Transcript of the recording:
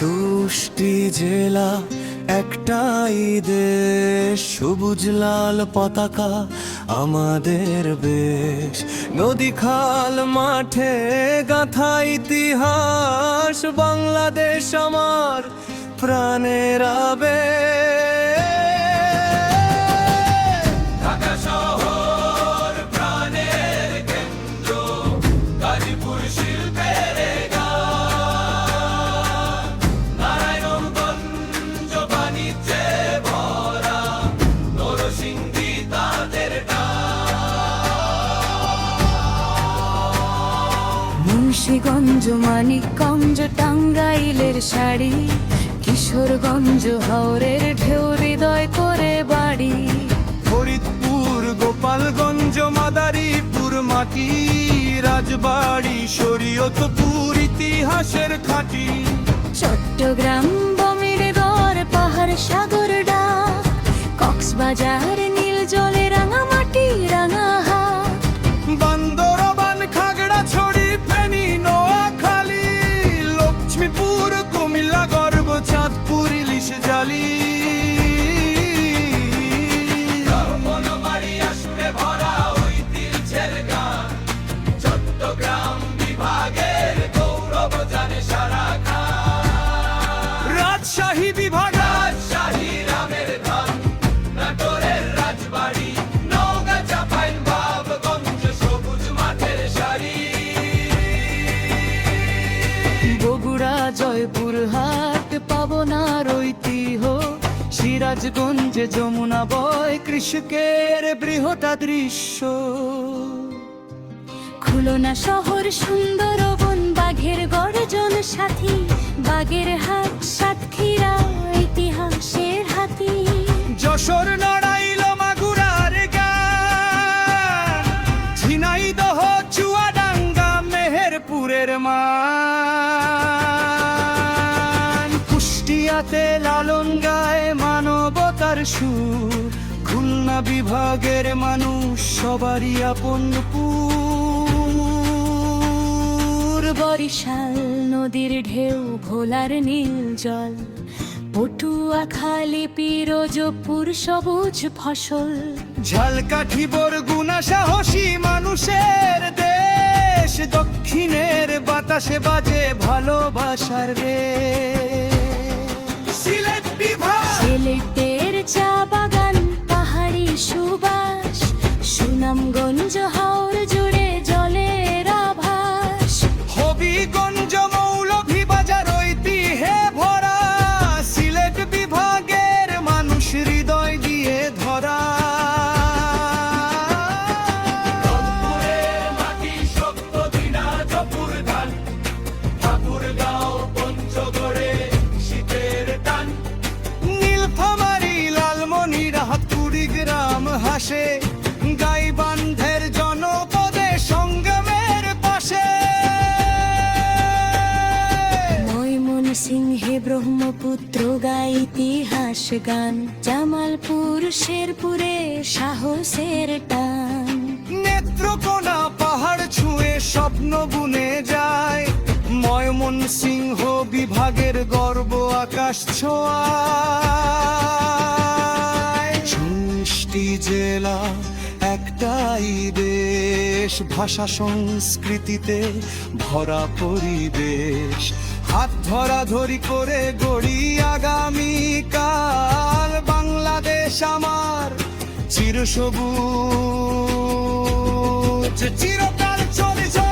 ৬৪ জেলা একটাই দেশ, সবুজ লাল পতাকা আমাদের বেশ। নদী খাল মাঠে গাথা ইতিহাস, বাংলাদেশ আমার প্রাণের আবেগ। ঢাকা শহর প্রাণের কেন্দ্র, গাজীপুর শিল্পের গান, নারায়ণগঞ্জ বাণিজ্যে ভরা, নরসিংদী তাদের টান। মুন্সিগঞ্জ মানিকগঞ্জ টাঙ্গাইলের শাড়ি, কিশোরগঞ্জ হাওরের ঢেউ হৃদয় করে বাড়ি। ফরিদপুর গোপালগঞ্জ মাদারীপুর মাটি, রাজবাড়ি শরীয়তপুর ইতিহাসের খাঁটি। চট্টগ্রাম বমির গড় পাহাড় সাগর ডাক, কক্সবাজার নীল জলে রাঙামাটি রাঙাহাট। বান্দরবান খাগড়াছড়ি ফেনী নোয়াখালী, লক্ষ্মীপুর কুমিল্লা গর্ব চাঁদপুর ইলিশ জালি। ভরা ঐতিহ্যের গান, চট্টগ্রাম বিভাগের গৌরব জানে সারা খান। রাজশাহী বিভাগ, রাজশাহী রামের ধান, নাটোরের রাজবাড়ি, নওগাঁ চাঁপাইন বাবগঞ্জ সবুজ মাঠের সারি। বগুড়া জয়পুরহাট পাবনার ঐতিহ্য, সিরাজগঞ্জে যমুনা বয় কৃষকের বৃহৎ দৃশ্য। খুলনা শহর সুন্দরবন বাঘের গর্জন সাথী, বাগের হাট সাতক্ষীরা ইতিহাসের হাতি। যশোর নড়াইল মাগুরার গান, ঝিনাইদহ চুয়াডাঙ্গা মেহেরপুরের মান। কুষ্টিয়াতে লালন গায় মানবতার সুর, খুলনা বিভাগের মানুষ সবারই আপন পুর। বরিশাল নদীর ঢেউ ভোলার নীল জল, পটুয়াখালী পিরোজপুর সবুজ ফসল। ঝালকাঠি বরগুনা সাহসী মানুষের দেশ, দক্ষিণের বাতাসে বাজে ভালোবাসার রে। সিলেট বিভাগ, সিলেটের চা বাগান পাহাড়ি সুবাস, সুনামগঞ্জ হাওর জুড়ে জলের আভাস। হবিগঞ্জ মৌলভীবাজার ঐতিহ্যে ভরা, সিলেট বিভাগের মানুষ হৃদয় দিয়ে ধরা। রংপুরের মাটি শক্ত দিনাজপুর ধান, ঠাকুরগাঁও পঞ্চগড়ে শীতের টান। নীলফামারী লালমনিরহাট কুড়িগ্রাম হাসে, গাইবান্ধের জনপদে সংগমের পাশে। ময়মনসিংহে ব্রহ্মপুত্র গায় ইতিহাস গান, জামালপুর শেরপুরে সাহসের টান। নেত্রকোনা পাহাড় ছুঁয়ে স্বপ্ন বুনে যায়, ময়মনসিংহ বিভাগের গর্ব আকাশ ছোঁয়ায়। ৬৪ জেলা একটাই দেশ, ভাষা সংস্কৃতিতে ভরা পরিবেশ। হাত ধরাধরি করে গড়ি আগামী কাল, বাংলাদেশ আমার চিরসবুজ চিরকাল চলে যায়।